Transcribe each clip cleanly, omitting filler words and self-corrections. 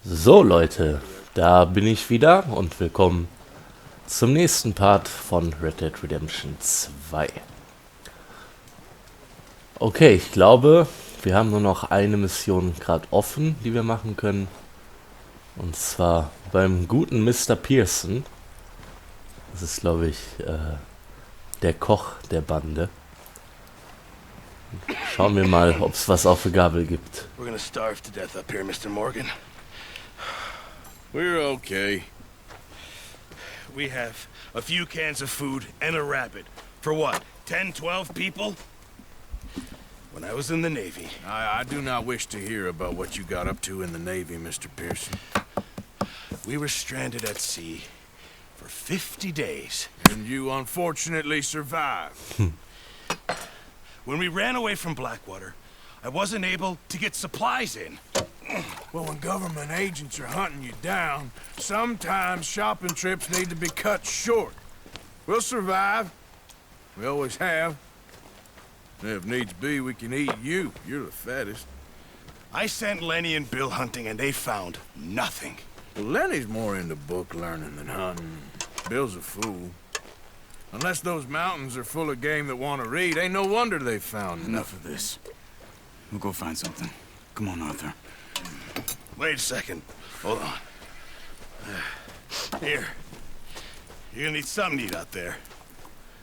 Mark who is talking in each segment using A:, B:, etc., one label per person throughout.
A: So Leute, da bin ich wieder und willkommen zum nächsten Part von Red Dead Redemption 2. Okay, ich glaube, wir haben nur noch eine Mission gerade offen, die wir machen können. Und zwar beim guten Mr. Pearson. Das ist, glaube ich, der Koch der Bande. Schauen wir mal, ob es was auf der Gabel gibt.
B: We're gonna starve to death up here, Mr. Morgan.
C: We're okay.
B: We have a few cans of food and a rabbit. For what, 10, 12 people? When I was in the Navy...
C: I do not wish to hear about what you got up to in the Navy, Mr. Pearson.
B: We were stranded at sea for 50 days.
C: And you unfortunately survived.
B: When we ran away from Blackwater, I wasn't able to get supplies in.
C: Well, when government agents are hunting you down, sometimes shopping trips need to be cut short. We'll survive. We always have. If needs be, we can eat you. You're the fattest.
B: I sent Lenny and Bill hunting and they found nothing.
C: Well, Lenny's more into book learning than hunting. Bill's a fool. Unless those mountains are full of game that want to read, ain't no wonder they found
D: Enough of this. We'll go find something. Come on, Arthur.
B: Wait a second. Hold on. Here. You're gonna need something to eat out there.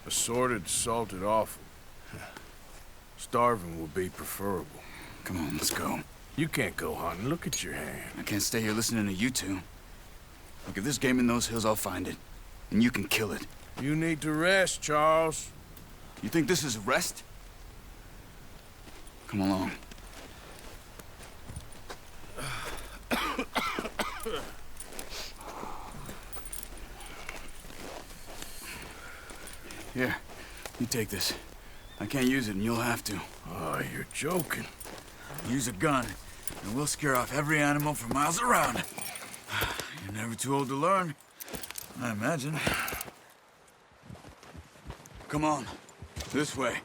C: Assorted, salted offal. Starving will be preferable.
D: Come on, let's go.
C: You can't go hunting. Look at your hand.
D: I can't stay here listening to you two. Look, if there's game in those hills, I'll find it. And you can kill it.
C: You need to rest, Charles.
D: You think this is rest? Come along. Here, you take this. I can't use it, and you'll have to.
C: Oh, you're joking.
D: Use a gun, and we'll scare off every animal for miles around. You're never too old to learn, I imagine. Come on, this way.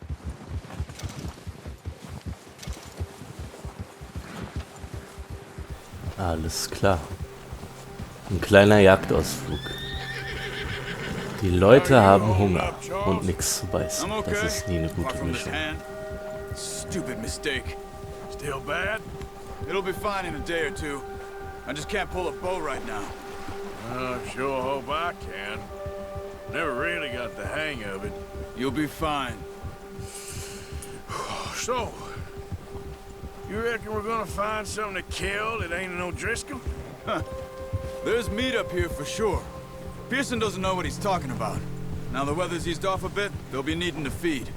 A: Alles klar. Ein kleiner Jagdausflug. Die Leute haben Hunger und nichts zu beißen. Das ist nie eine gute Mischung.
D: Stupid mistake.
C: Still bad?
D: It'll be fine in a day or two. I just can't pull a bow right now.
C: I sure hope I can. Never really got the hang of it.
D: You'll be fine.
C: So, you reckon we're gonna find something to kill that ain't no Driscoll?
D: Huh. There's meat up here for sure. Pearson doesn't know what he's talking about. Now the weather's eased off a bit, they'll be needing to feed.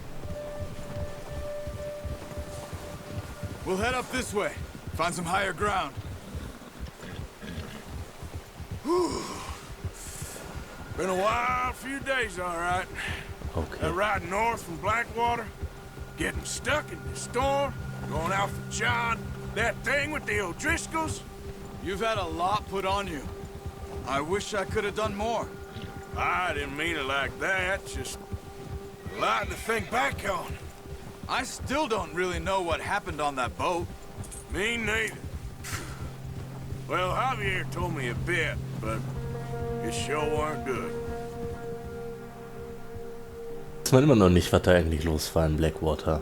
D: We'll head up this way. Find some higher ground.
C: Whew. Been a wild few days, all right.
A: Okay.
C: That ride north from Blackwater, getting stuck in the storm, going out for John, that thing with the O'Driscolls.
D: You've had a lot put on you. I wish I could have done more.
C: I didn't mean it like that, just a lot to think back on.
D: I still don't really know what happened on that boat.
C: Me neither. Well, Javier told me a bit, but it sure weren't good.
A: Weiß man immer noch nicht, was da eigentlich los war in Blackwater.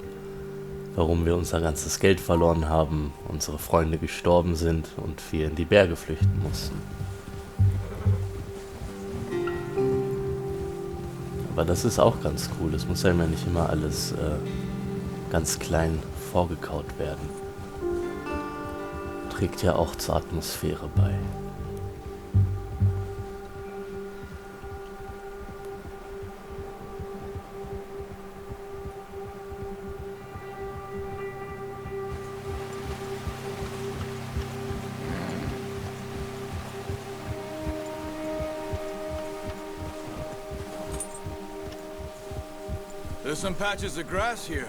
A: Warum wir unser ganzes Geld verloren haben, unsere Freunde gestorben sind und wir in die Berge flüchten mussten. Aber das ist auch ganz cool. Es muss einem ja nicht immer alles ganz klein vorgekaut werden. Trägt ja auch zur Atmosphäre bei.
D: There's some patches of grass here.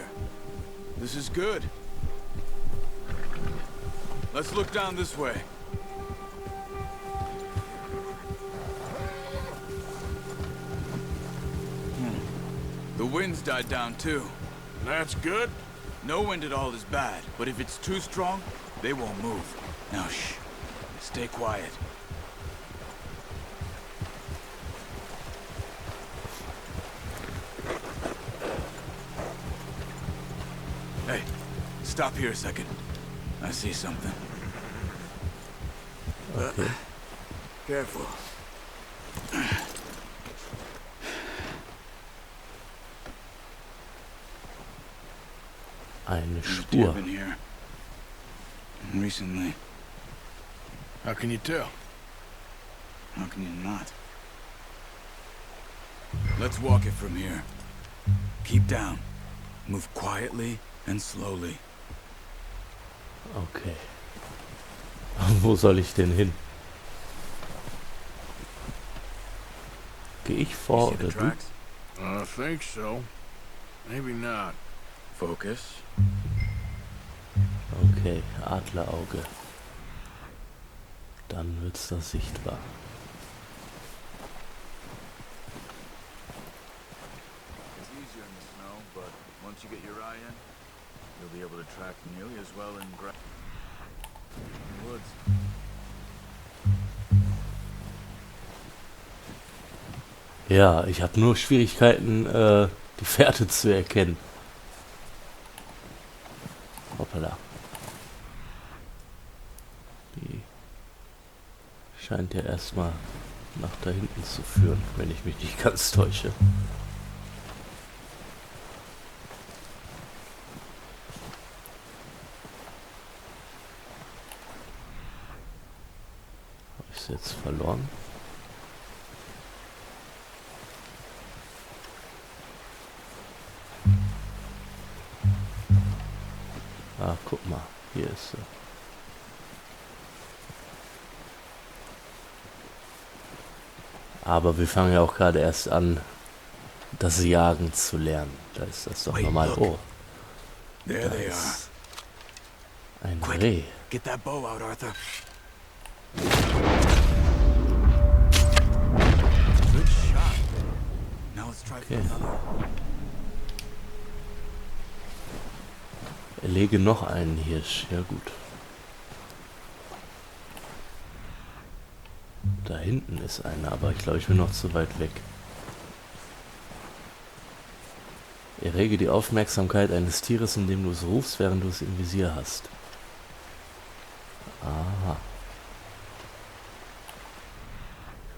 D: This is good. Let's look down this way. The wind's died down too.
C: That's good.
D: No wind at all is bad, but if it's too strong, they won't move. Now shh. stay quiet. Hey, stop here a second. I see something.
A: Okay.
D: Careful.
A: Eine
D: There's
A: Spur.
D: deer been here. Recently.
C: How can you tell?
D: How can you not? Let's walk it from here. Keep down. Move quietly and slowly.
A: Okay. Wo soll ich denn hin? Gehe ich
D: You
A: vor
D: see the
A: oder du?
D: tracks?
C: I think so. Maybe not.
D: Focus.
A: Okay, Adlerauge. Dann wird's da sichtbar.
D: It's easier in the snow, but once you get your eye in, you'll be able to track nearly as well in woods.
A: Ja, ich habe nur Schwierigkeiten, die Fährte zu erkennen. Hoppala. Die scheint ja erstmal nach da hinten zu führen, wenn ich mich nicht ganz täusche. Habe ich es jetzt verloren? Ah, guck mal, hier ist sie. Aber wir fangen ja auch gerade erst an, das Jagen zu lernen. Da ist das doch
D: Wait,
A: normal.
D: look.
A: Oh,
D: There
A: da
D: they are.
A: ist ein
D: Quick.
A: Reh.
D: Get that bow out, Arthur. Good shot. Now let's try for
A: Okay.
D: another.
A: Erlege noch einen Hirsch. Ja gut. Da hinten ist einer, aber ich glaube, ich bin noch zu weit weg. Errege die Aufmerksamkeit eines Tieres, indem du es rufst, während du es im Visier hast. Aha.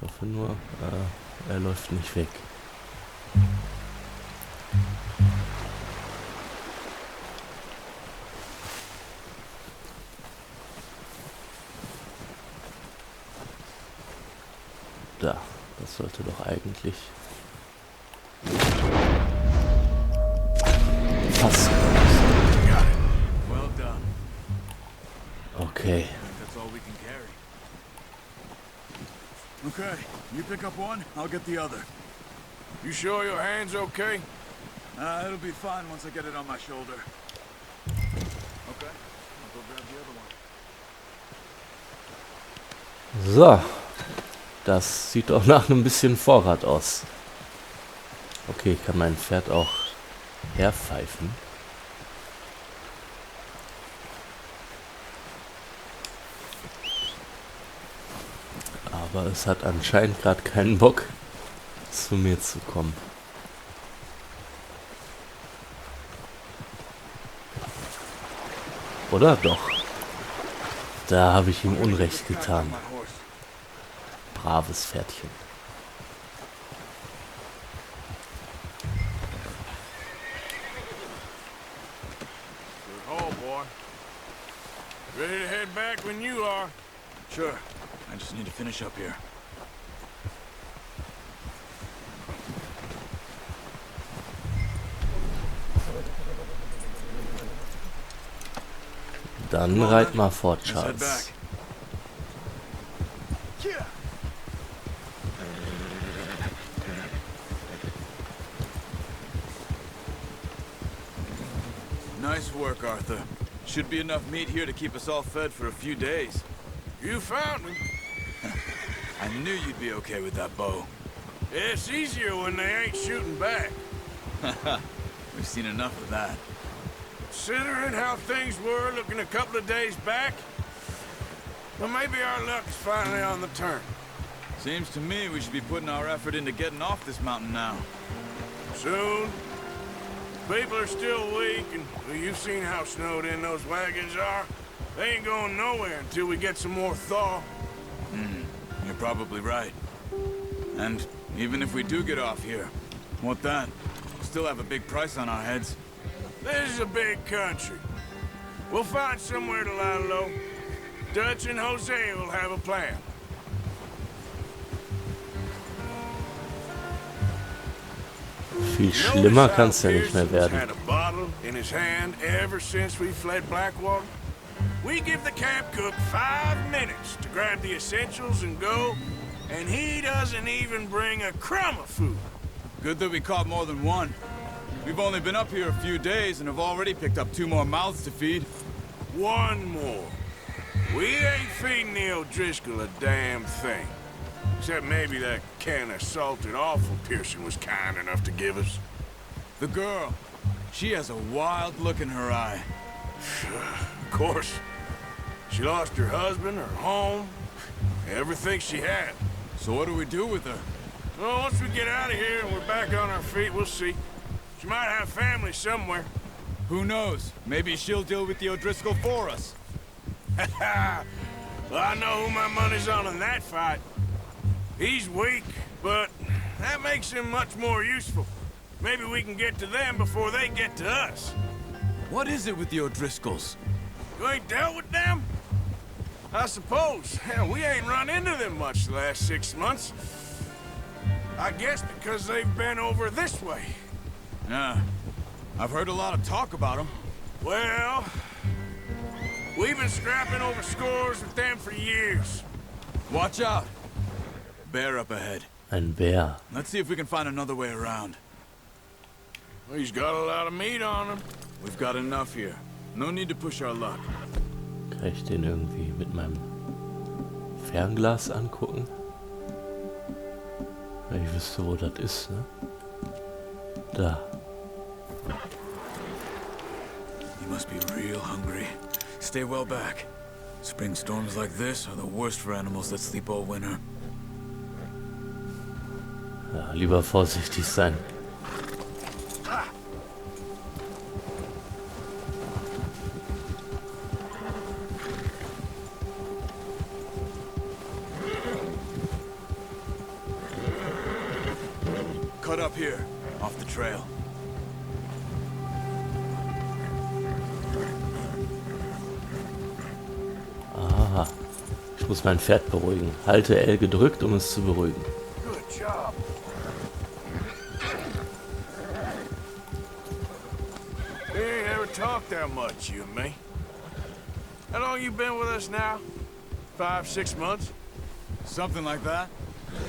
A: Ich hoffe nur, er läuft nicht weg. Da, das sollte doch eigentlich passen.
D: Well done.
A: Okay,
D: That's all we can carry. Okay, you pick up one, I'll get the other.
C: You sure your hand's okay?
D: It'll be fine once I get it on my shoulder. Okay, I'll go grab the other one.
A: so. Das sieht doch nach einem bisschen Vorrat aus. Okay, ich kann mein Pferd auch herpfeifen. Aber es hat anscheinend gerade keinen Bock, zu mir zu kommen. Oder doch? Da habe ich ihm Unrecht getan. Braves Pferdchen.
C: Good haul, boy. Ready to head back when you are.
D: Sure, I just need to finish up here.
A: Dann reit mal fort,
D: Let's head back.
A: Charles.
D: Nice work, Arthur. Should be enough meat here to keep us all fed for a few days.
C: You found me.
D: I knew you'd be okay with that bow.
C: It's easier when they ain't shooting back.
D: We've seen enough of that.
C: Considering how things were looking a couple of days back, Well, maybe our luck's finally on the turn.
D: Seems to me we should be putting our effort into getting off this mountain now.
C: Soon. People are still weak, and well, you've seen how snowed in those wagons are. They ain't going nowhere until we get some more thaw.
D: You're probably right. And even if we do get off here, what then? We'll still have a big price on our heads.
C: This is a big country. We'll find somewhere to lie low. Dutch and Jose will have a plan.
A: Viel schlimmer kann's ja nicht mehr werden.
C: Had a bottle in his hand ever since we fled Blackwater. We give the camp cook 5 minutes to grab the essentials and go, and he doesn't even bring a crumb of food.
D: Good that we caught more than one. We've only been up here a few days and have already picked up 2 more mouths to feed.
C: 1 more. We ain't feeding the O'Driscoll a damn thing. Except maybe that can of salted offal Pearson was kind enough to give us.
D: The girl, she has a wild look in her eye.
C: Of course. She lost her husband, her home, everything she had.
D: So what do we do with her?
C: Well, once we get out of here and we're back on our feet, we'll see. She might have family somewhere.
D: Who knows? Maybe she'll deal with the O'Driscoll for us.
C: Well, I know who my money's on in that fight. He's weak, but that makes him much more useful. Maybe we can get to them before they get to us.
D: What is it with the O'Driscolls?
C: You ain't dealt with them? I suppose. Hell, we ain't run into them much the last 6 months. I guess because they've been over this way.
D: Yeah. I've heard a lot of talk about them.
C: Well, we've been scrapping over scores with them for years.
D: Watch out. Bear up ahead.
A: Ein Bär.
D: Let's see if we can find another way around.
C: Well, he's got a lot of meat on him.
D: We've got enough here. No need to push our luck.
A: Kann ich den irgendwie mit meinem Fernglas angucken? Weil ich wüsste, wo das ist, ne? Da.
D: You must be real hungry. Stay well back. Spring storms like this are the worst for animals that sleep all winter.
A: Ja, lieber vorsichtig sein.
D: Cut up here, off the trail.
A: Aha. Ich muss mein Pferd beruhigen. Halte L gedrückt, um es zu beruhigen.
C: Good job. We ain't ever talked that much, you and me. How long you been with us now? 5, 6 months?
D: Something like that?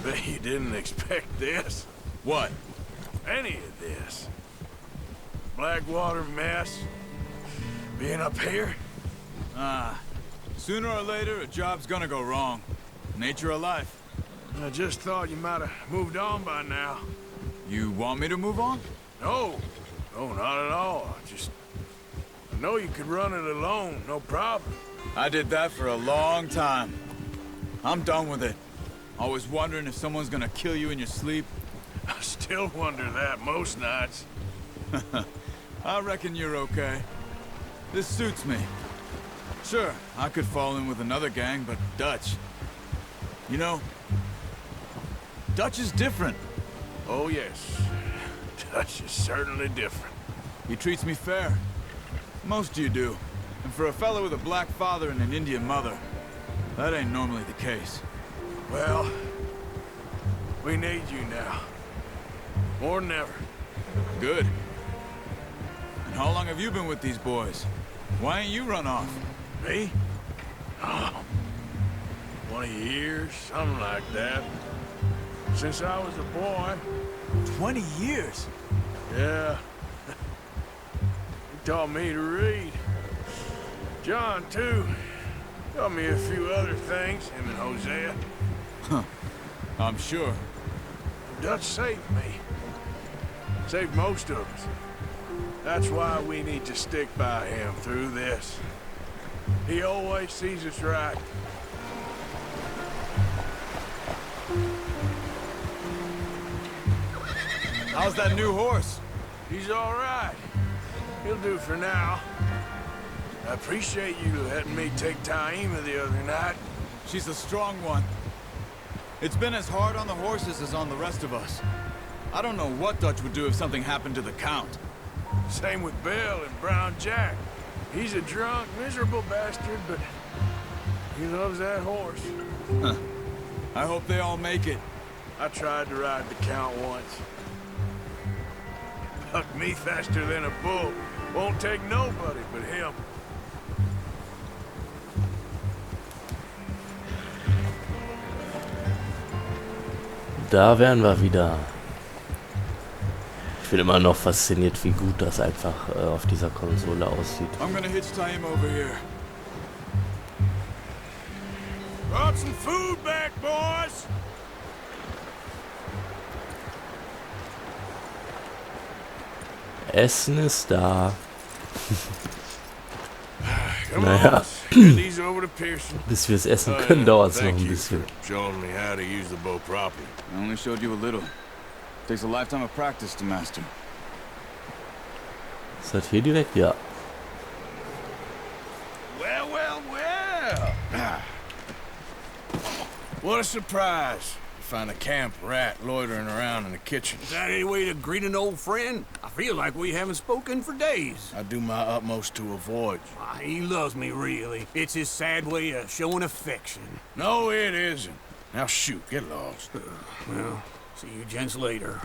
C: Bet you didn't expect this.
D: What?
C: Any of this. Blackwater mess. Being up here?
D: Sooner or later, a job's gonna go wrong. Nature of life.
C: I just thought you might have moved on by now.
D: You want me to move on?
C: No. No, not at all. I know you could run it alone, no problem.
D: I did that for a long time. I'm done with it. Always wondering if someone's gonna kill you in your sleep.
C: I still wonder that most nights.
D: I reckon you're okay. This suits me. Sure, I could fall in with another gang, but Dutch... You know, Dutch is different.
C: Oh, yes. Dutch is certainly different.
D: He treats me fair. Most of you do. And for a fellow with a black father and an Indian mother, that ain't normally the case.
C: Well, we need you now. More than ever.
D: Good. And how long have you been with these boys? Why ain't you run off?
C: Me? Oh, 20 years, something like that. Since I was a boy.
D: 20 years?
C: Yeah. He taught me to read. John, too. Taught me a few other things, him and Hosea.
D: I'm sure.
C: Dutch saved me. Saved most of us. That's why we need to stick by him through this. He always sees us right.
D: How's that new horse?
C: He's all right. He'll do for now. I appreciate you letting me take Taima the other night.
D: She's a strong one. It's been as hard on the horses as on the rest of us. I don't know what Dutch would do if something happened to the Count.
C: Same with Bell and Brown Jack. He's a drunk, miserable bastard, but he loves that horse.
D: Huh. I hope they all make it.
C: I tried to ride the Count once. Bucked me faster than a bull. Won't take nobody but him.
A: Da wären wir wieder. Ich bin immer noch fasziniert, wie gut das einfach auf dieser Konsole aussieht.
D: I'm gonna hitch Taima over here.
C: Brought some food back, boys!
A: Essen ist da.
C: Come
A: Naja.
C: on, get these over to Pearson.
A: Bis wir es essen können, dauert es noch ein bisschen.
C: Showing me how to use the bow properly.
D: I only showed you a little. Takes a lifetime of practice to master.
A: Ist das hier direkt? Ja.
C: Well, well, well. What a surprise. Find a camp rat loitering around in the kitchen.
E: Is that any way to greet an old friend? I feel like we haven't spoken for days.
C: I do my utmost to avoid you.
E: He loves me, really. It's his sad way of showing affection.
C: No, it isn't. Now shoot, get lost.
E: Well, see you gents later.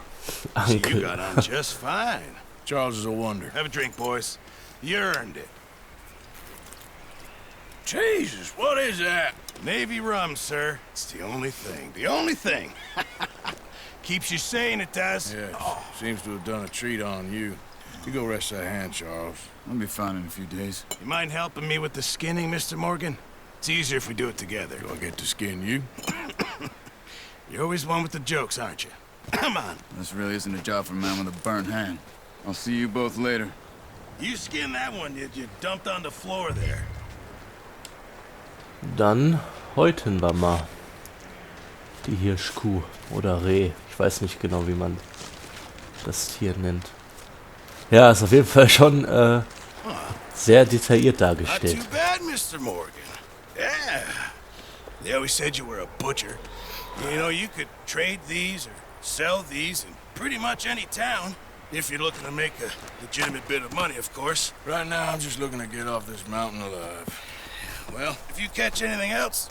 B: You got on just fine.
C: Charles is a wonder.
B: Have a drink, boys. You earned it.
C: Jesus, what is that?
B: Navy rum, sir. It's the only thing. The only thing. Keeps you sane, it does.
C: Yes, seems to have done a treat on you. You go rest that hand, Charles.
D: I'll be fine in a few days.
B: You mind helping me with the skinning, Mr. Morgan? It's easier if we do it together.
C: Do I get to skin you?
B: You're always one with the jokes, aren't you? Come on.
D: This really isn't a job for a man with a burnt hand. I'll see you both later.
B: You skinned that one you dumped on the floor there.
A: Dann häuten wir mal die Hirschkuh oder Reh. Ich weiß nicht genau, wie man das Tier nennt. Ja, ist auf jeden Fall schon sehr detailliert
B: Not
A: dargestellt.
B: too bad, Mr. Morgan. Yeah. They always said you were a butcher. You know, you could trade these or sell these in pretty much any town. If you're looking to make a legitimate bit of money, of course.
C: Right now, I'm just looking to get off this mountain alive.
B: Well, if you catch anything else,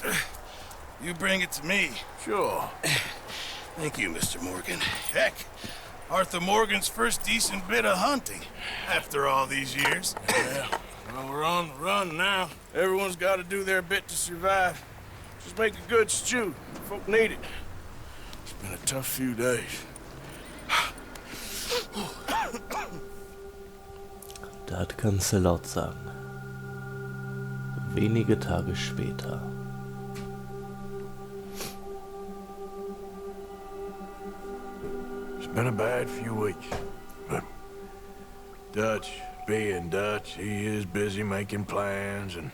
B: you bring it to me.
C: Sure.
B: Thank you, Mr. Morgan. Heck, Arthur Morgan's first decent bit of hunting after all these years.
C: Yeah. Well, we're on the run now. Everyone's got to do their bit to survive. Just make a good stew. Folk need it. It's been a tough few days.
A: Das kannst du laut sagen. Wenige Tage später.
C: It's been a bad few weeks, but Dutch being Dutch, he is busy making plans, and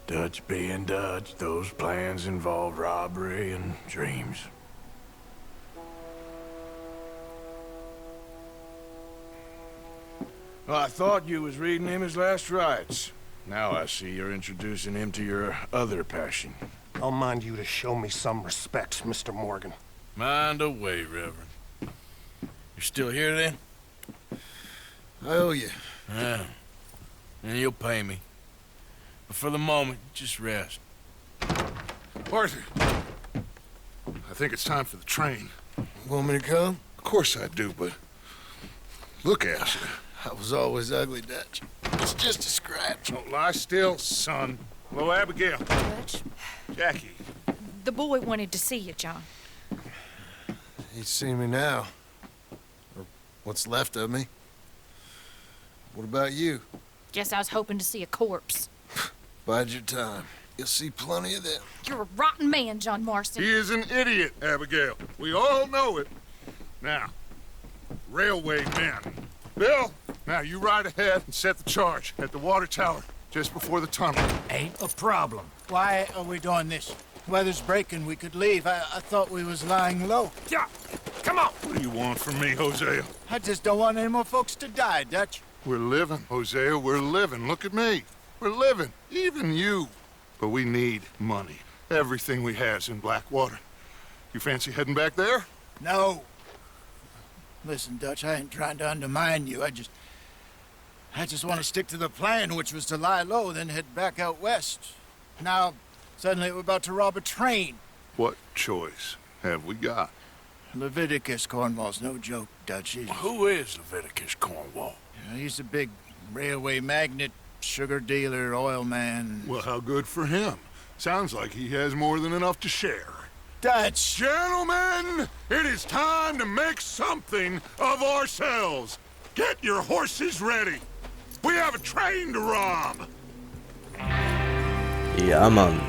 C: Dutch being Dutch, those plans involve robbery and dreams. Well, I thought you was reading him his last rites. Now I see you're introducing him to your other passion.
F: I'll mind you to show me some respect, Mr. Morgan.
C: Mind away, Reverend. You're still here, then?
B: I owe you.
C: Yeah. And you'll pay me. But for the moment, just rest.
G: Arthur, I think it's time for the train.
B: Want me to come?
G: Of course I do, but look at you.
B: I was always ugly, Dutch. It's just a scratch.
G: Don't lie still, son. Hello, Abigail.
H: Dutch,
G: Jackie.
H: the boy wanted to see you, John.
B: He's seen me now. Or what's left of me. What about you?
H: Guess I was hoping to see a corpse.
B: Bide your time. You'll see plenty of them.
H: You're a rotten man, John Marston.
G: He is an idiot, Abigail. We all know it. Now, railway men. Bill, now you ride ahead and set the charge at the water tower just before the tunnel.
I: Ain't a problem. Why are we doing this? Weather's breaking. We could leave. I thought we was lying low.
E: Yeah.
C: Come on!
G: What do you want from me, Hosea?
I: I just don't want any more folks to die, Dutch.
G: We're living, Hosea, we're living. Look at me. We're living, even you. But we need money. Everything we has in Blackwater. You fancy heading back there?
I: No. Listen, Dutch, I ain't trying to undermine you. I just want to stick to the plan, which was to lie low, then head back out west. Now, suddenly we're about to rob a train.
G: What choice have we got?
I: Leviticus Cornwall's no joke, Dutch.
C: Who is Leviticus Cornwall?
I: He's a big railway magnate, sugar dealer, oil man.
G: Well, how good for him. Sounds like he has more than enough to share.
I: Dutch!
G: Gentlemen, it is time to make something of ourselves. Get your horses ready. We have a train to rob.
A: Ja, Mann.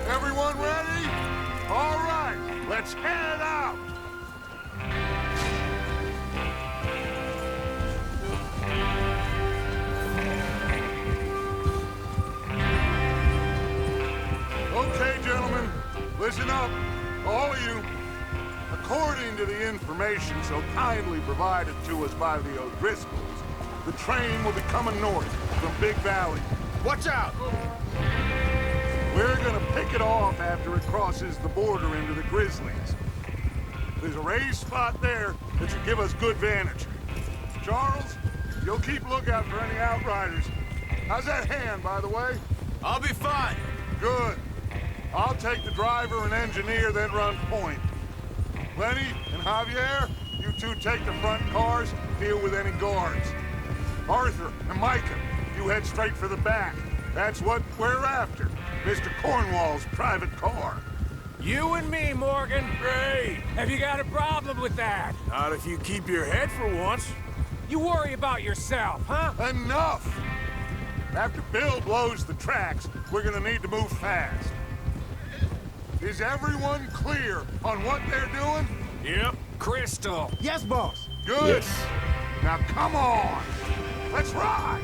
G: Everyone ready? All right, let's head out. Okay, gentlemen, listen up, all of you. According to the information so kindly provided to us by the O'Driscolls, the train will be coming north from Big Valley.
C: Watch out!
G: We're gonna pick it off after it crosses the border into the Grizzlies. There's a raised spot there that should give us good vantage. Charles, you'll keep lookout for any outriders. How's that hand, by the way?
D: I'll be fine.
G: Good. I'll take the driver and engineer, then run point. Lenny and Javier, you two take the front cars, deal with any guards. Arthur and Micah, you head straight for the back. That's what we're after. Mr. Cornwall's private car.
C: You and me, Morgan. Great.
J: Have you got a problem with that?
C: Not if you keep your head for once.
J: You worry about yourself, huh?
G: Enough! After Bill blows the tracks, we're gonna need to move fast. Is everyone clear on what they're doing?
C: Yep.
J: Crystal.
I: Yes, boss.
G: Good.
A: Yes.
G: Now come on. Let's ride.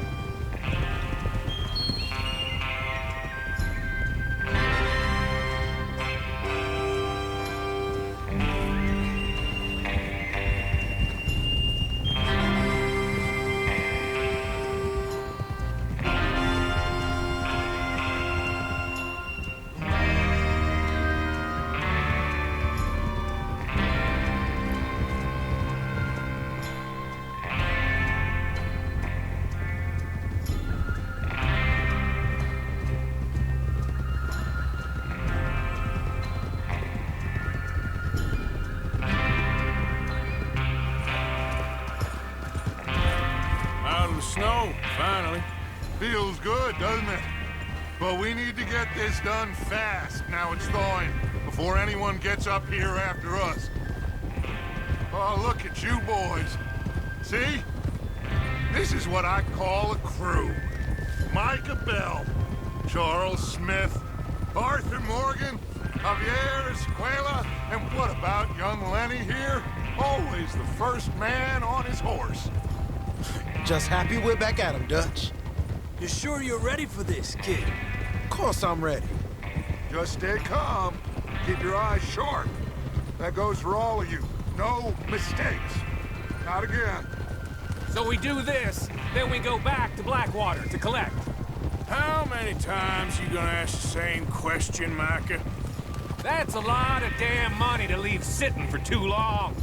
C: Snow, finally.
G: Feels good, doesn't it? But we need to get this done fast, now it's thawing, before anyone gets up here after us. Oh, look at you boys. See? This is what I call a crew. Micah Bell, Charles Smith, Arthur Morgan, Javier Escuela, and what about young Lenny here? Always the first man on his horse.
I: Just happy we're back at him, Dutch.
E: You sure you're ready for this, kid?
I: Of course I'm ready.
G: Just stay calm. Keep your eyes sharp. That goes for all of you. No mistakes. Not again.
J: So we do this, then we go back to Blackwater to collect.
C: How many times you gonna ask the same question, Micah?
J: That's a lot of damn money to leave sitting for too long.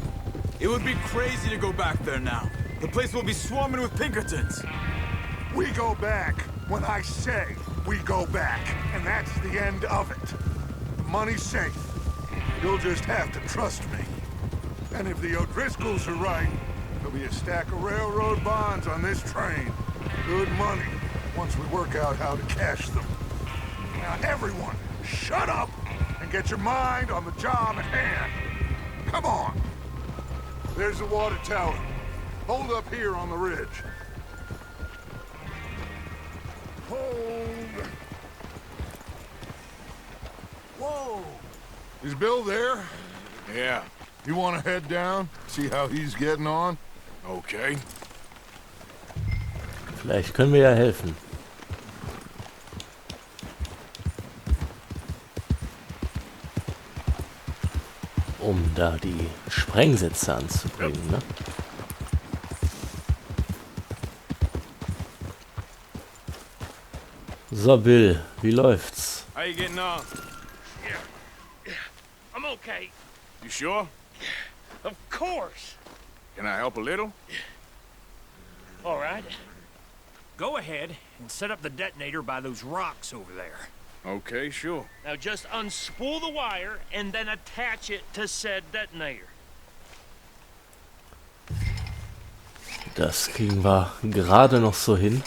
D: It would be crazy to go back there now. The place will be swarming with Pinkertons.
G: We go back when I say we go back, and that's the end of it. The money's safe. You'll just have to trust me. And if the O'Driscolls are right, there'll be a stack of railroad bonds on this train. Good money, once we work out how to cash them. Now everyone, shut up and get your mind on the job at hand. Come on. There's the water tower. Hold up here on the ridge. Hold. Whoa. Is Bill there?
C: Yeah.
G: You want to head down? See how he's getting on?
C: Okay.
A: Vielleicht können wir ja helfen. um da die Sprengsätze anzubringen, ne? So, Bill, wie läuft's?
C: How you getting on?
J: Yeah, I'm okay.
C: You sure?
J: Of course.
C: Can I help a little?
J: All right. Go ahead and set up the detonator by those rocks over there.
C: Okay, sure.
J: Now just unspool the wire and then attach it to said detonator.
A: Das kriegen wir gerade noch so hin.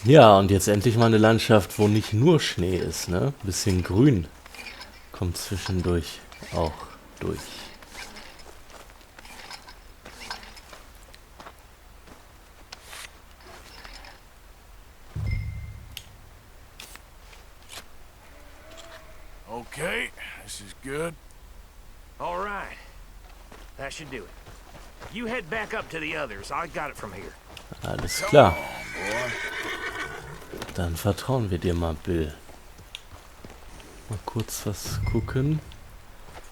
A: Ja, und jetzt endlich mal eine Landschaft, wo nicht nur Schnee ist, ne? Ein bisschen Grün kommt zwischendurch auch durch.
C: Okay, this is good.
J: All right. That should do it. You head back up to the others. I got it from here.
A: Alles klar. Dann vertrauen wir dir mal, Bill. Mal kurz was gucken.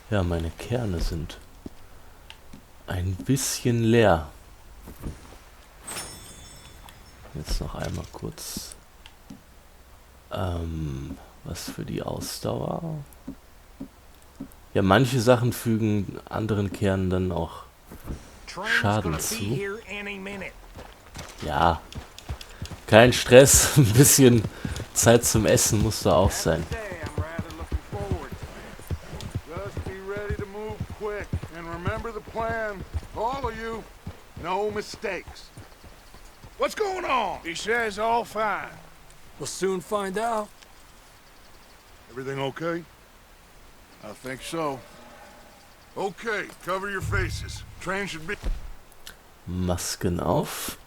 A: Ja, meine Kerne sind ein bisschen leer. Jetzt noch einmal kurz. Was für die Ausdauer. Ja, manche Sachen fügen anderen Kernen dann auch Schaden zu. Ja. Kein Stress, ein bisschen Zeit zum Essen muss da auch sein.
G: Just be ready to move quick and remember the plan. All of you, no mistakes. What's going on?
C: He says all fine.
E: We'll soon find out.
G: Everything okay?
C: I think so.
G: Okay, cover your faces. Train should be
A: Masken auf,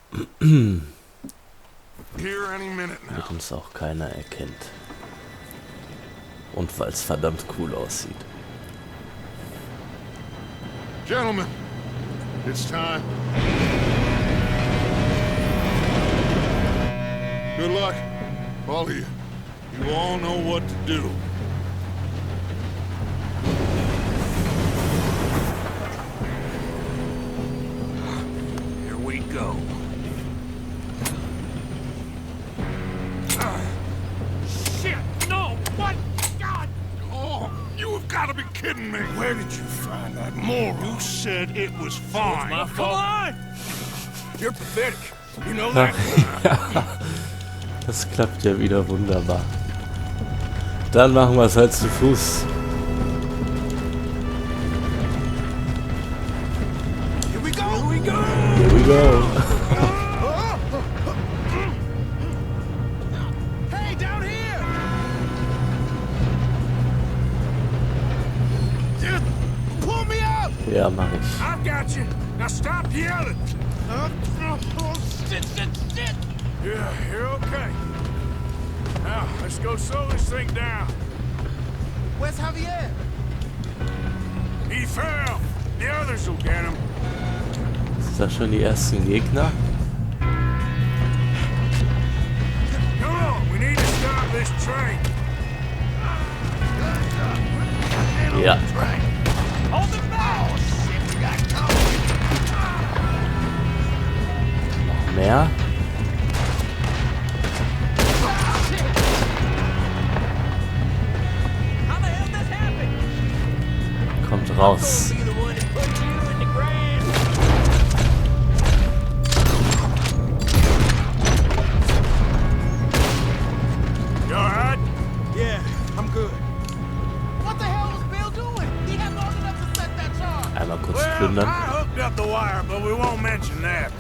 G: here any minute now.
A: damit uns auch keiner erkennt. Und weil es verdammt cool aussieht.
G: Gentlemen, it's time. Good luck, all of you. You all know what to do.
J: Here we go. Shit! No! What? God!
G: Oh, you have got to be kidding me.
C: Where did you find that moron?
G: You said it was fine.
C: My
J: Come
C: fault.
J: on!
C: You're pathetic. You know that?
A: Das klappt ja wieder wunderbar. Dann machen wir es halt zu Fuß.
C: Here we go. Here we go.
A: Here we go.
C: Hey, down here. Just pull me up.
A: Ja, mach ich.
C: I've got you. Now stop yelling. Sit. Yeah, you're okay. Now, let's go slow this thing down.
I: Where's Javier?
C: He fell. The others will get him.
A: Ist das schon die ersten Gegner?
C: Come on, we need to stop this train.
A: Ja.
C: Hold it now. Shit, we got company.
A: Noch mehr. Kommt raus.
C: You alright?
I: Yeah, I'm good. What the hell was Bill doing? He had long enough to set that charge.
A: Einmal kurz
C: Well,
A: plündern.
C: I hooked up the wire, but we won't mention that.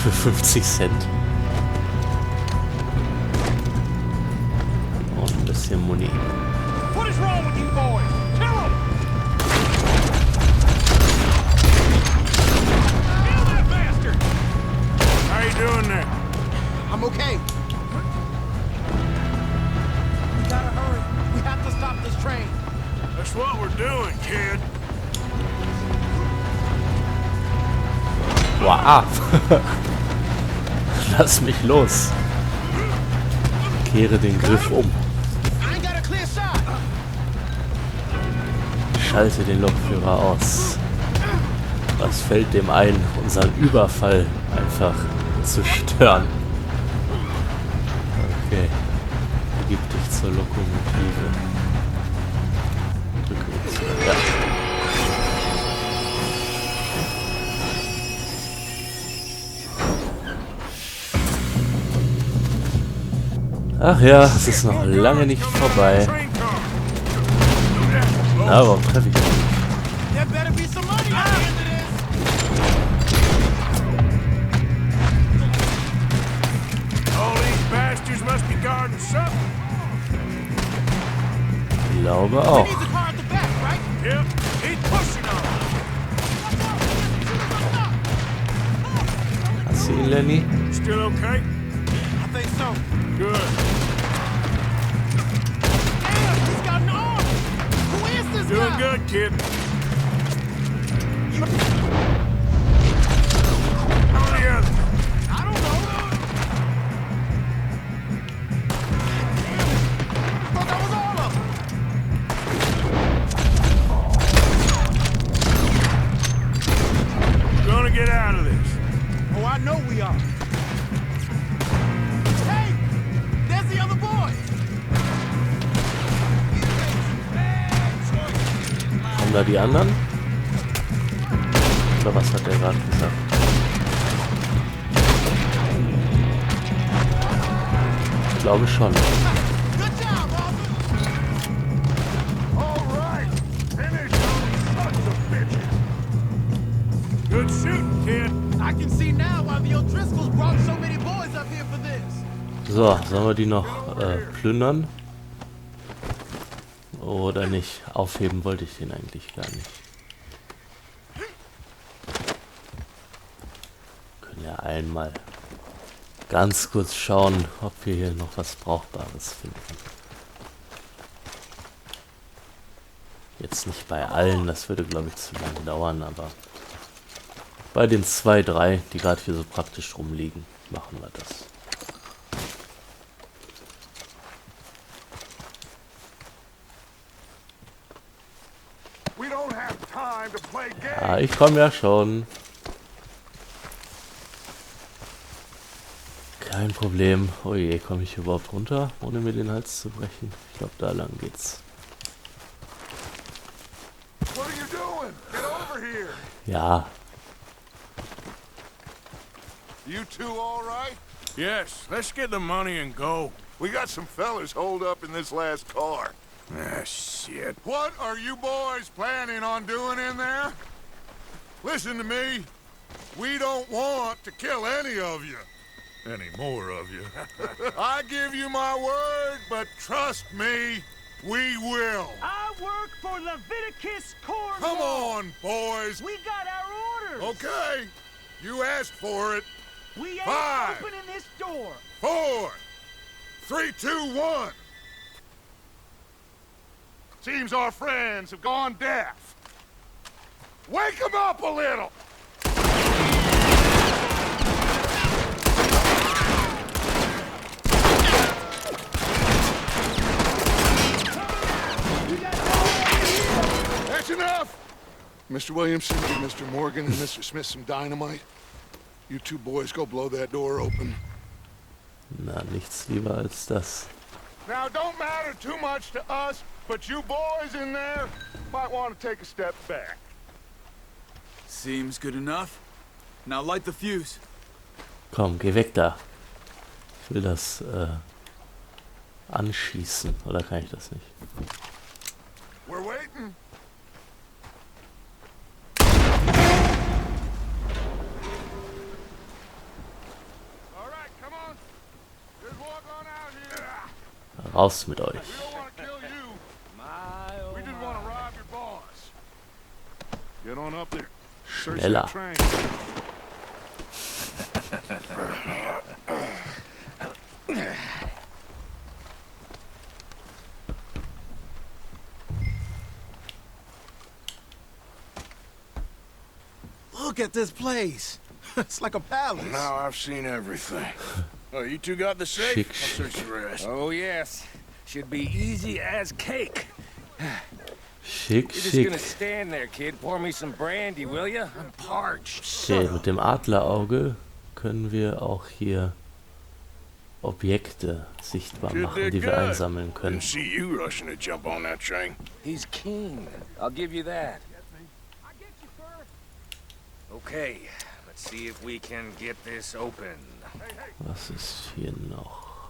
A: Für 50 Cent. Und ein bisschen Muni.
J: What is wrong with you boys? Kill him! Kill that bastard!
C: How you doing there?
I: I'm okay. We gotta hurry. We have to stop this train.
C: That's what we're doing, kid.
A: Wow. Lass mich los. Kehre den Griff um.
I: I ain't got
A: Schalte den Lokführer aus. Was fällt dem ein, unseren Überfall einfach zu stören? Okay. Begib dich zur Lokomotive. Drücke jetzt. Ja. Ach ja, es ist noch lange nicht vorbei. Na, warum treffe ich ihn nicht? Ich glaube auch. Hast du ihn, Lenny?
C: Still okay? I think so. Good. Damn, he's got an arm! Who is this guy? Doing good, kid. How many others? I don't know. Damn it. I thought that was all of them. We're gonna get out of this. Oh, I know we are. The other boy.
A: Kommen da die anderen? Oder was hat er gerade gesagt? Ich glaube schon.
C: Good shooting, kid. I can see now why the O'Driscolls brought so many boys up here for this.
A: So, sollen wir die noch plündern? Oder nicht? Aufheben wollte ich den eigentlich gar nicht. Wir können ja einmal ganz kurz schauen, ob wir hier noch was Brauchbares finden. Jetzt nicht bei allen, das würde glaube ich zu lange dauern, aber bei den 2, 3, die gerade hier so praktisch rumliegen, machen wir das. Ja, ich komme ja schon. Kein Problem. Oh je, komme ich überhaupt runter, ohne mir den Hals zu brechen? Ich glaube, da lang geht's. Ja.
G: You two all right?
C: Yes, let's get the money and go.
G: We got some fellas holed up in this last car.
C: Ah, shit.
G: What are you boys planning on doing in there? Listen to me. We don't want to kill any of you.
C: Any more of you?
G: I give you my word, but trust me, we will.
J: I work for Leviticus Corps.
G: Come on, boys.
J: We got our orders.
G: Okay. You asked for it.
J: We ain't
G: 5,
J: opening this door.
G: 4, 3, 2, 1. Seems our friends have gone deaf. Wake them up a little! That's enough! Mr. Williamson, give Mr. Morgan and Mr. Smith some dynamite. You two boys go blow that door open.
A: Na, nichts lieber als das.
G: Now, don't matter too much to us, but you boys in there might want to take a step back.
D: Seems good enough. Now light the fuse.
A: Komm, geh weg da. Ich will das anschießen. Oder kann ich das nicht?
G: We're waiting. All right, come on. Just walk on out here.
A: Raus mit euch.
G: We don't want to kill you. We just want to rob your boss. Get on up there. Search
A: Schneller.
G: that train.
I: Look at this place. It's like a palace.
C: Now I've seen everything. Oh, you two got the safe?
A: Schick,
C: I'll search the rest.
E: Oh, yes. Should be easy as cake.
A: Schick,
K: You're just gonna
A: schick.
K: stand there, kid. Pour me some brandy, will ya? I'm parched.
A: Okay, mit dem Adlerauge können wir auch hier Objekte sichtbar machen, die wir einsammeln können.
B: Didn't see you rushing to jump on that train.
K: He's keen. I'll give you that. Okay, let's see if we can get this open.
A: Was ist hier noch?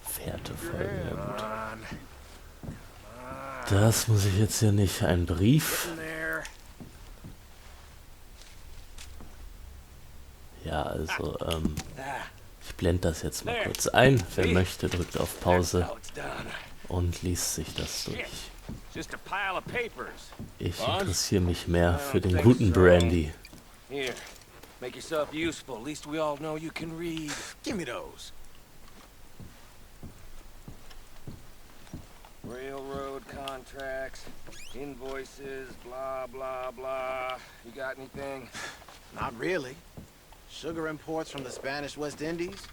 A: Fährte folgen, ja gut. Das muss ich jetzt hier nicht. Ein Brief. Ja, also, ich blende das jetzt mal kurz ein. Wer möchte, drückt auf Pause und liest sich das durch. Ich interessiere mich mehr für den guten Brandy.
K: Here, make yourself useful. At least we all know you can read. Give me those. Railroad contracts, invoices, blah, blah, blah. You got anything?
I: Not really. Sugar imports from the Spanish West Indies.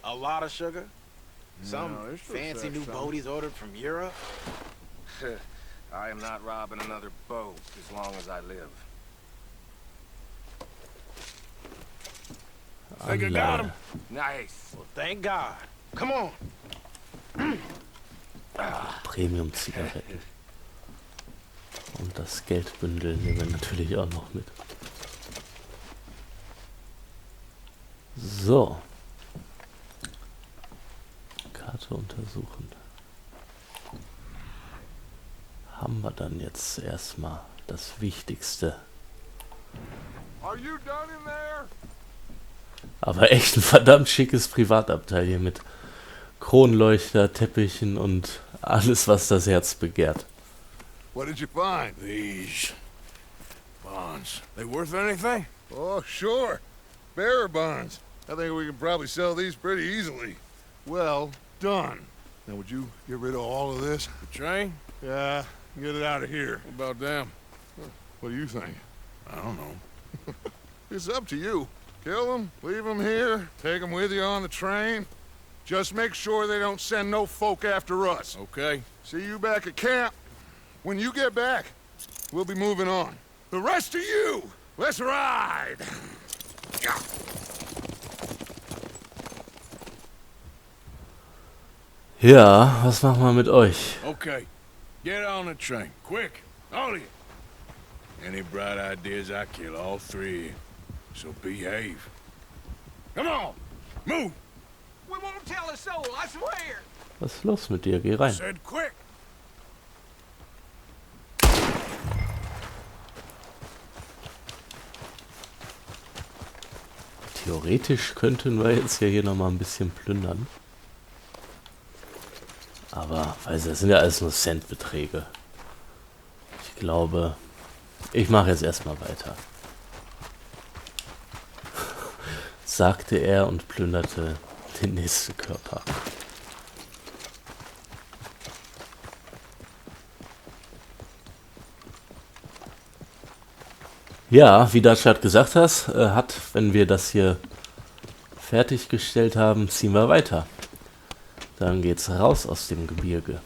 I: A lot of sugar. Some fancy new boat he's ordered from Europe.
K: I am not robbing another boat as long as I live.
B: Think I got him.
K: Nice.
I: Well, thank God. Come on.
A: Premium-Zigaretten. Und das Geldbündel nehmen wir natürlich auch noch mit. So. Karte untersuchen. Haben wir dann jetzt erstmal das Wichtigste.
G: Are you done in there?
A: Aber echt ein verdammt schickes Privatabteil hier mit Kronleuchter, Teppichen und alles, was das Herz begehrt.
C: What did you find?
B: These bonds. They worth anything?
C: Oh, sure. Bearer bonds. I think we can probably sell these pretty easily. Well done. Now, would you get rid of all of this?
B: The train?
C: Yeah, get it out of here.
B: What about them?
C: What do you think?
B: I don't know.
C: It's up to you. Kill them, leave them here, take them with you on the train. Just make sure they don't send no folk after us.
B: Okay.
C: See you back at camp. When you get back, we'll be moving on. The rest of you, let's ride!
A: Ja, was machen wir mit euch?
B: Okay. Get on the train. Quick. All of you. Any bright ideas, I kill all three. So behave. Come on. Move.
E: We won't tell a soul, I swear.
A: Was ist los mit dir? Geh rein.
B: Said quick.
A: Theoretisch könnten wir jetzt ja hier nochmal ein bisschen plündern. Aber, weiß das sind ja alles nur Centbeträge. Ich glaube, ich mache jetzt erstmal weiter. Sagte er und plünderte den nächsten Körper. Ja, wie Dutch hat gesagt hat, wenn wir das hier fertiggestellt haben, ziehen wir weiter. Dann geht's raus aus dem Gebirge.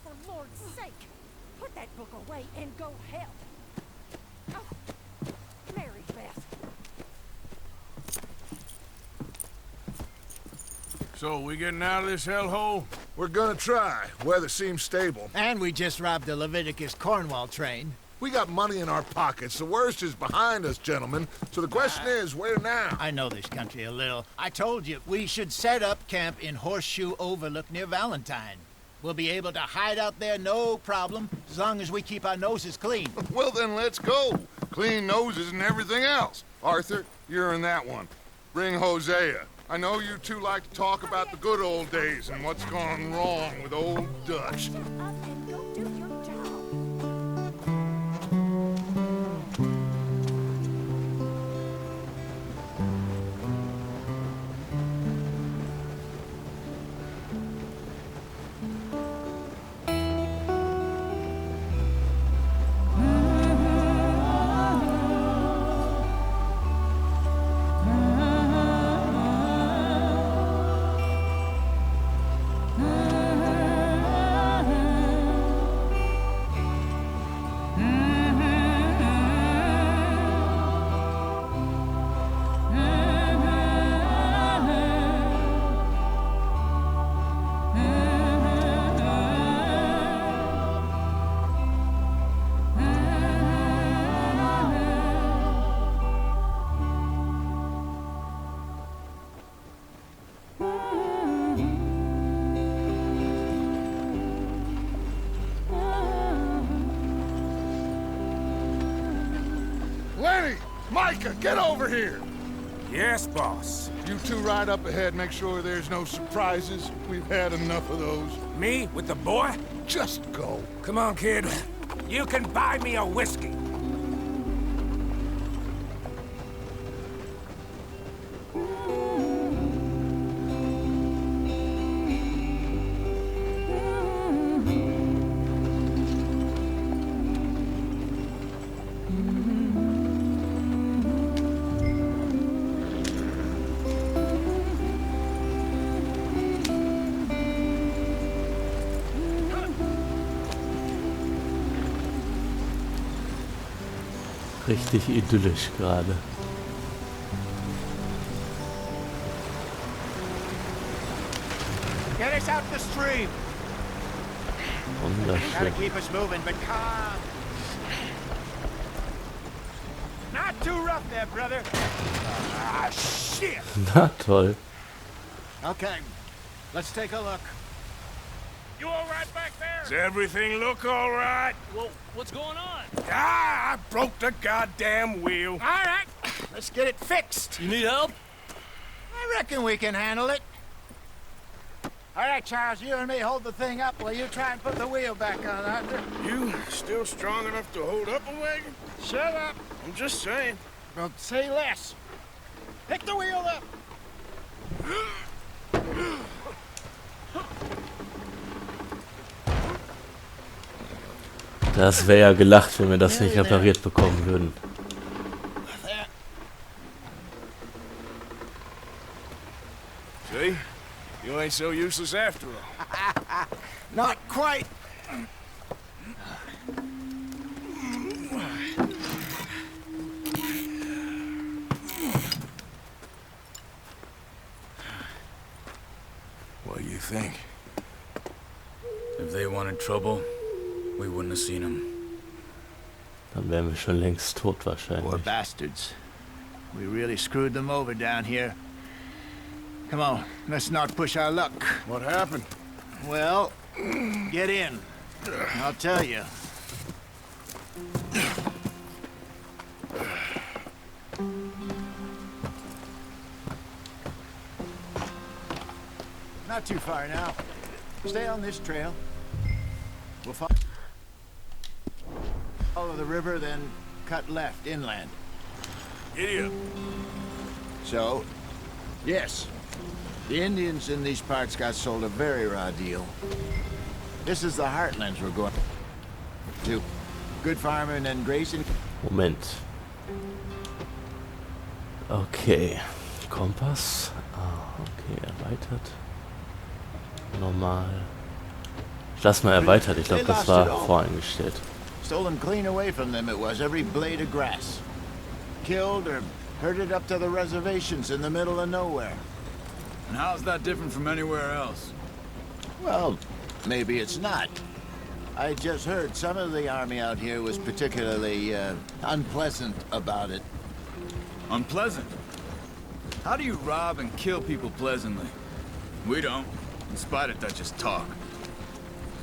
H: For Lord's sake, put that book away and go help. Oh, Mary Beth.
B: So, we getting out of this hellhole?
C: We're gonna try. Weather seems stable.
I: And we just robbed the Leviticus Cornwall train.
C: We got money in our pockets. The worst is behind us, gentlemen. So the question is, where now?
I: I know this country a little. I told you, we should set up camp in Horseshoe Overlook near Valentine. We'll be able to hide out there, no problem, as long as we keep our noses clean.
C: Well, then let's go. Clean noses and everything else. Arthur, you're in that one. Bring Hosea. I know you two like to talk about the good old days and what's gone wrong with old Dutch.
H: Up and go do your job.
G: Micah, get over here!
C: Yes, boss.
G: You two ride up ahead, make sure there's no surprises. We've had enough of those.
C: Me with the boy?
G: Just go.
C: Come on, kid. You can buy me a whiskey.
A: Richtig idyllisch gerade.
I: Get us out the stream. Gotta
A: Wunderschön.
I: keep us moving, but calm. Not too rough there, brother. Ah, shit.
A: Na toll.
I: Okay, let's take a look.
J: You all right back there?
C: Does everything look all right?
J: Well, what's going on?
C: Ah, I broke the goddamn wheel.
I: All right, let's get it fixed.
J: You need help?
I: I reckon we can handle it. All right, Charles, you and me hold the thing up while you try and put the wheel back on, Arthur.
C: You still strong enough to hold up a wagon?
I: Shut up.
C: I'm just saying.
I: Well, say less. Pick the wheel up.
A: Das wäre ja gelacht, wenn wir das nicht repariert bekommen würden.
C: See? You ain't so useless after all.
I: Not quite.
C: What do you think?
D: If they wanted trouble, we wouldn't have seen them.
A: Dann wären wir schon längst tot
I: Poor
A: wahrscheinlich.
I: bastards. We really screwed them over down here. Come on, let's not push our luck.
C: What happened?
I: Well, get in. I'll tell you. Not too far now. Stay on this trail. We'll follow the river, then cut left inland.
C: Giddy up.
I: So, yes, the Indians in these parts got sold a very raw deal. This is the heartlands we're going to. Good farming and grazing.
A: Moment. Okay. Kompass. Ah, okay, erweitert. Normal. Ich lass mal erweitert. Ich glaube, das war voreingestellt.
I: Stolen clean away from them it was, every blade of grass. Killed or herded up to the reservations in the middle of nowhere.
D: And how's that different from anywhere else?
I: Well, maybe it's not. I just heard some of the army out here was particularly unpleasant about it.
D: Unpleasant? How do you rob and kill people pleasantly? We don't, in spite of Dutch's talk.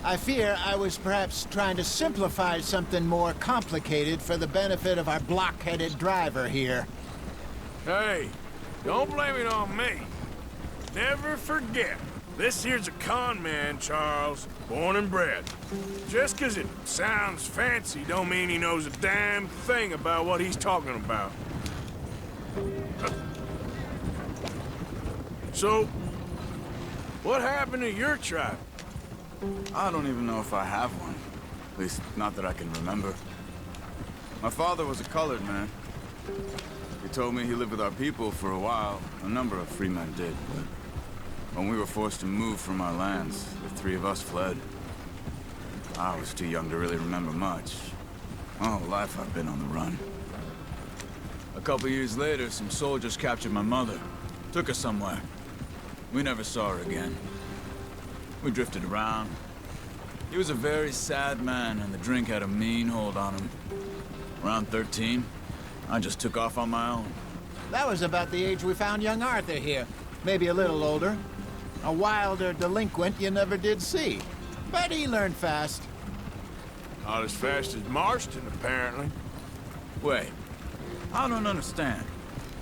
I: I fear I was perhaps trying to simplify something more complicated for the benefit of our block-headed driver here.
C: Hey, don't blame it on me. Never forget, this here's a con man, Charles, born and bred. Just 'cause it sounds fancy don't mean he knows a damn thing about what he's talking about. So, what happened to your tribe?
D: I don't even know if I have one. At least, not that I can remember. My father was a colored man. He told me he lived with our people for a while. A number of free men did, but when we were forced to move from our lands, the three of us fled. I was too young to really remember much. My whole life I've been on the run. A couple years later, some soldiers captured my mother. Took her somewhere. We never saw her again. We drifted around. He was a very sad man, and the drink had a mean hold on him. Around 13, I just took off on my own.
I: That was about the age we found young Arthur here. Maybe a little older. A wilder delinquent you never did see. But he learned fast.
C: Not as fast as Marston, apparently.
D: Wait, I don't understand.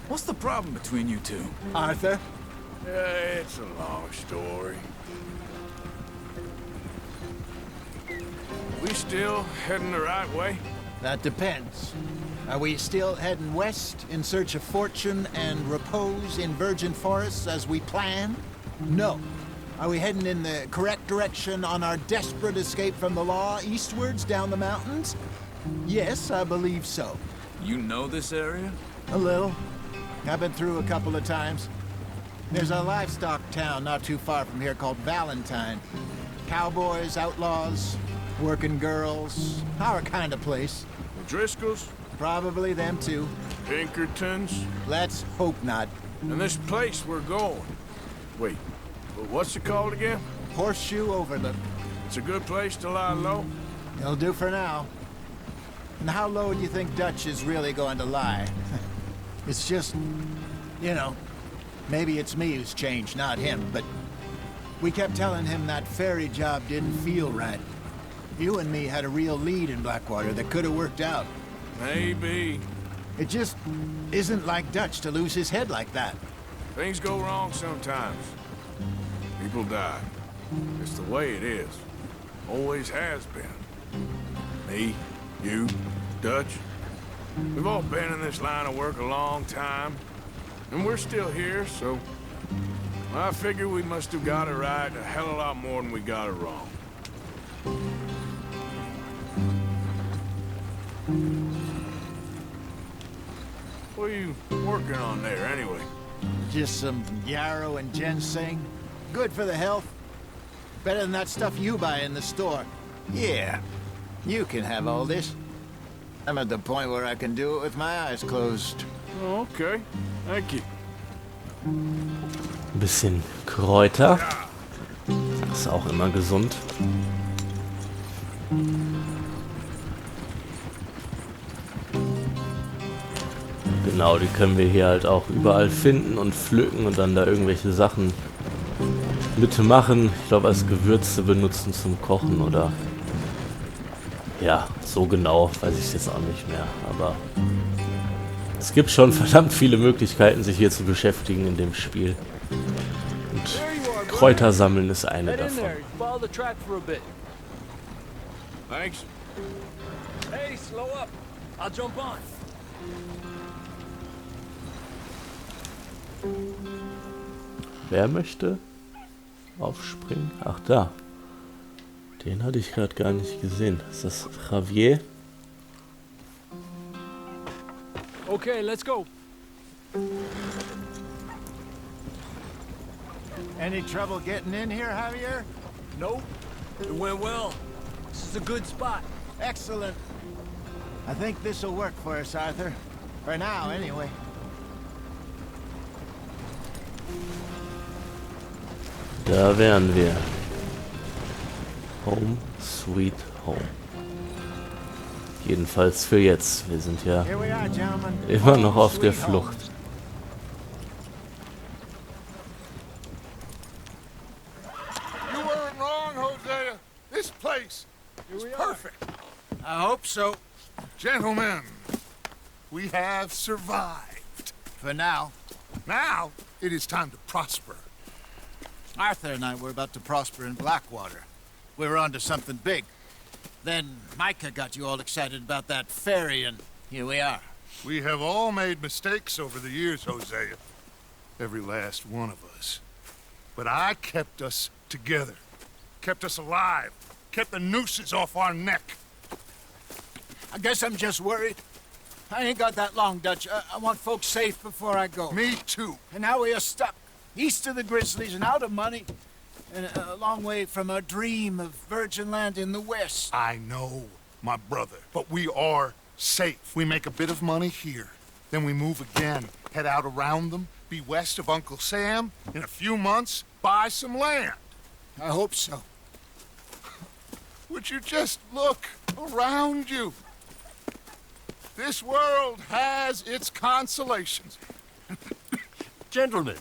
D: What's the problem between you two?
I: Arthur?
C: It's a long story. We still heading the right way?
I: That depends. Are we still heading west in search of fortune and repose in virgin forests as we planned? No. Are we heading in the correct direction on our desperate escape from the law eastwards down the mountains? Yes, I believe so.
D: You know this area?
I: A little. I've been through a couple of times. There's a livestock town not too far from here called Valentine. Cowboys, outlaws, working girls, our kind of place.
C: The Driscolls?
I: Probably them too.
C: Pinkertons?
I: Let's hope not.
C: And this place we're going. Wait, what's it called again?
I: Horseshoe Overlook.
C: It's a good place to lie low?
I: It'll do for now. And how low do you think Dutch is really going to lie? It's just, you know, maybe it's me who's changed, not him, but we kept telling him that ferry job didn't feel right. You and me had a real lead in Blackwater that could have worked out.
C: Maybe.
I: It just isn't like Dutch to lose his head like that.
C: Things go wrong sometimes. People die. It's the way it is. Always has been. Me, you, Dutch. We've all been in this line of work a long time. And we're still here, so... I figure we must have got it right a hell of a lot more than we got it wrong. What are you working on there, anyway?
I: Just some yarrow and ginseng. Good for the health. Better than that stuff you buy in the store. Yeah, you can have all this. I'm at the point where I can do it with my eyes closed.
C: Oh, okay. Thank you.
A: Ein bisschen Kräuter. Das ist auch immer gesund. Genau, die können wir hier halt auch überall finden und pflücken und dann da irgendwelche Sachen mitmachen. Ich glaube, als Gewürze benutzen zum Kochen oder... Ja, so genau weiß ich es jetzt auch nicht mehr. Aber es gibt schon verdammt viele Möglichkeiten, sich hier zu beschäftigen in dem Spiel. Und Kräuter sammeln ist eine davon.
C: Thanks.
J: Hey, slow up. I'll jump on.
A: Wer möchte aufspringen? Ach, da. Den hatte ich gerade gar nicht gesehen. Ist das Javier?
J: Okay, let's go.
I: Any trouble getting in here, Javier?
J: Nope. It went well. This is a good spot.
I: Excellent. I think this'll work for us, Arthur. For now, anyway.
A: Da wären wir. Home, sweet home. Jedenfalls für jetzt. Wir sind ja immer noch auf der Flucht.
G: You weren't wrong, Hosea. This place is perfect.
I: I hope so.
G: Gentlemen, we have survived.
I: For now.
G: Now, it is time to prosper.
I: Arthur and I were about to prosper in Blackwater. We were onto something big. Then Micah got you all excited about that ferry, and here we are.
G: We have all made mistakes over the years, Hosea. Every last one of us. But I kept us together. Kept us alive. Kept the nooses off our neck.
I: I guess I'm just worried. I ain't got that long, Dutch. I want folks safe before I go.
G: Me too.
I: And now we are stuck. East of the Grizzlies and out of money. And a long way from our dream of virgin land in the west.
G: I know, my brother. But we are safe. We make a bit of money here. Then we move again. Head out around them. Be west of Uncle Sam. In a few months, buy some land.
I: I hope so.
G: Would you just look around you? This world has its consolations.
J: Gentlemen,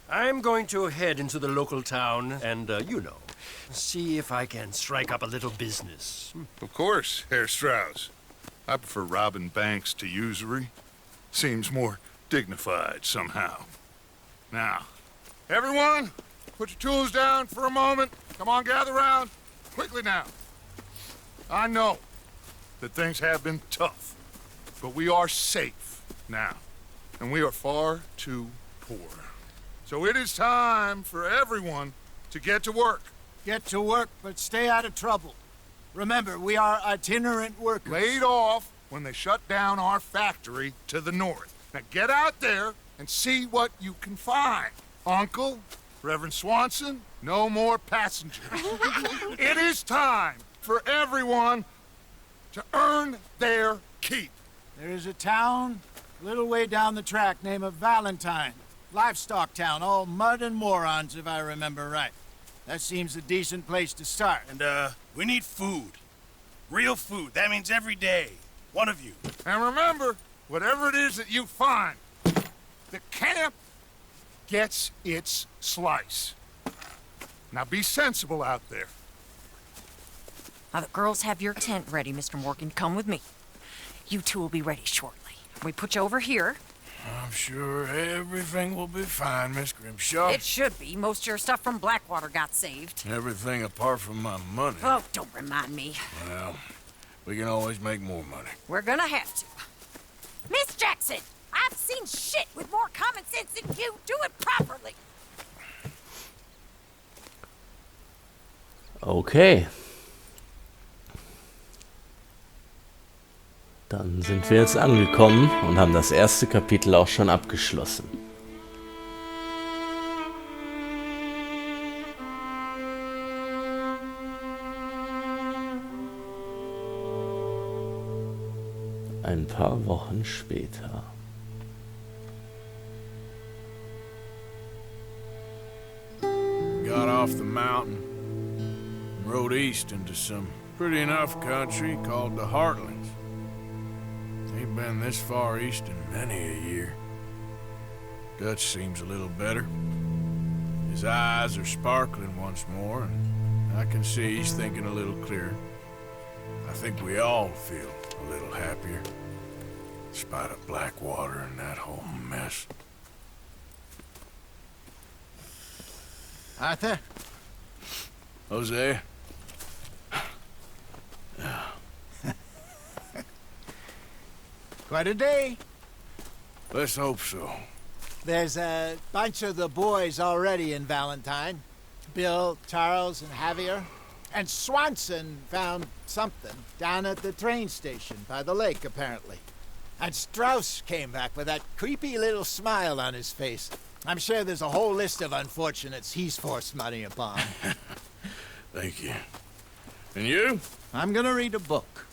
J: I'm going to head into the local town and, you know, see if I can strike up a little business.
G: Of course, Herr Strauss. I prefer robbing banks to usury. seems more dignified somehow. Now, everyone, put your tools down for a moment. Come on, gather round. Quickly now. I know that things have been tough, but we are safe now, and we are far too poor. So it is time for everyone to get to work.
I: Get to work, but stay out of trouble. Remember, we are itinerant workers.
G: Laid off when they shut down our factory to the north. Now get out there and see what you can find. Uncle, Reverend Swanson, no more passengers. It is time for everyone to earn their keep.
I: There is a town a little way down the track named Valentine. Livestock town, all mud and morons, if I remember right. That seems a decent place to start.
B: And, we need food. Real food. That means every day. One of you.
G: And remember, whatever it is that you find, the camp gets its slice. Now be sensible out there.
H: Now, the girls have your tent ready, Mr. Morgan. Come with me. You two will be ready shortly. We put you over here.
C: I'm sure everything will be fine, Miss Grimshaw.
H: It should be. Most of your stuff from Blackwater got saved.
C: Everything apart from my money.
H: Oh, don't remind me.
C: Well, we can always make more money.
H: We're gonna have to. Miss Jackson, I've seen shit with more common sense than you. Do it properly.
A: Okay. Dann sind wir jetzt angekommen und haben das erste Kapitel auch schon abgeschlossen. Ein paar Wochen später.
C: Got off the mountain, rode east into some pretty enough country called the Heartlands. Ain't been this far east in many a year. Dutch seems a little better. His eyes are sparkling once more, and I can see he's thinking a little clearer. I think we all feel a little happier, in spite of Blackwater and that whole mess.
I: Arthur?
C: Jose?
I: Quite a day.
C: Let's hope so.
I: There's a bunch of the boys already in Valentine. Bill, Charles, and Javier. And Swanson found something down at the train station by the lake, apparently. And Strauss came back with that creepy little smile on his face. I'm sure there's a whole list of unfortunates he's forced money upon.
C: Thank you. And you?
I: I'm gonna read a book.